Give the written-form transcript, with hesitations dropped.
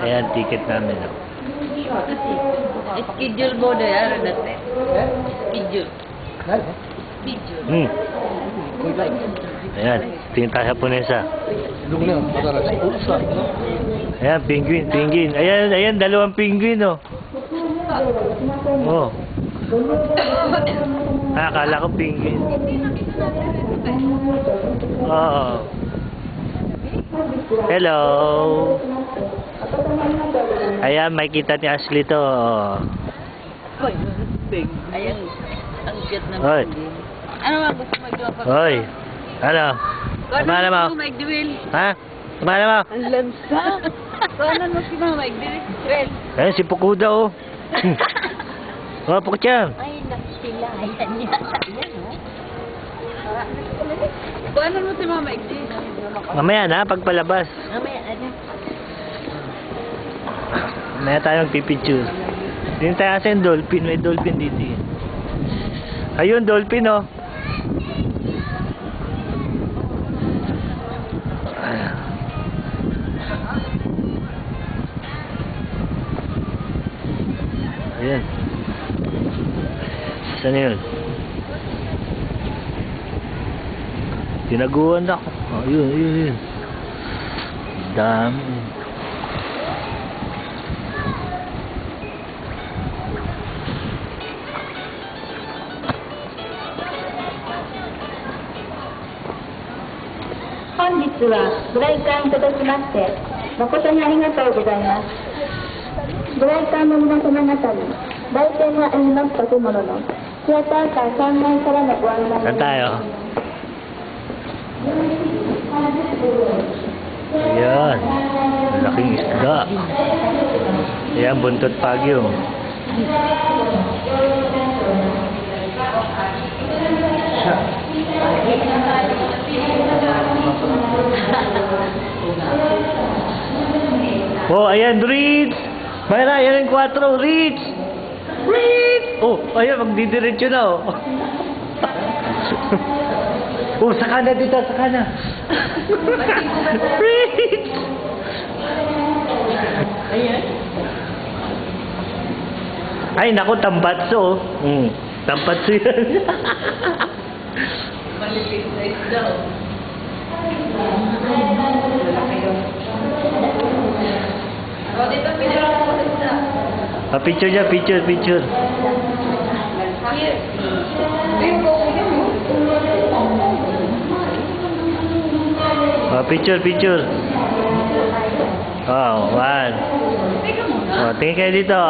Ayan, ticket namin. Oh. Schedule mo na yan, dati. Schedule. Schedule. Ayan, tingin tayo sa punesa. Ayan, penguin. Ayan, dalawang penguin, oh. Oh. Akala ko penguin. Oh. Hello. Ayan, may kita ni Ashley to. Ayan, ang cute na Hoy. Ano ba gusto mo magawa pa? Hoy. Ano? Kumala mo? Ano Mike Duel? Ha? Kumala mo? Ang lansa. Paano mo si Mike Duel? Ayan, si Pukuda, oh. Oh, Pukcham. Ay, naksila. Ayan yata. Ayan, oh. Paano mo si Mama Igdi? Mamaya na, pagpalabas. Mamaya, ano? Mamaya tayong pipicture. Tingin tayo kasi yung dolphin. May dolphin dito. Ayun, dolphin, oh. Ayan. Saan yun? Tinaguan ako. Oh, yun. Dami. Honjitsu waご来館いただきまして誠にありがとうございます。ご来館の皆様方に来店があります建物のシアターカー3階からのご案内を。 Saan tayo? Ayan. Malaking isda. Ayan, buntot pagyo. Oh, ayan, Ritz! Mayra, ayan yung 4, Ritz! Ritz! Oh, ayan, magdidiretso na, oh. Oh, saka na dito, saka na. Ritz! Ay, naku, tambatso, oh. Tambatso yan. Maliliit na isda, oh. O, dito, picture ako sa isda. Picture niya, picture. Here. Picture. Oh, one. Oh, tingin kayo dito.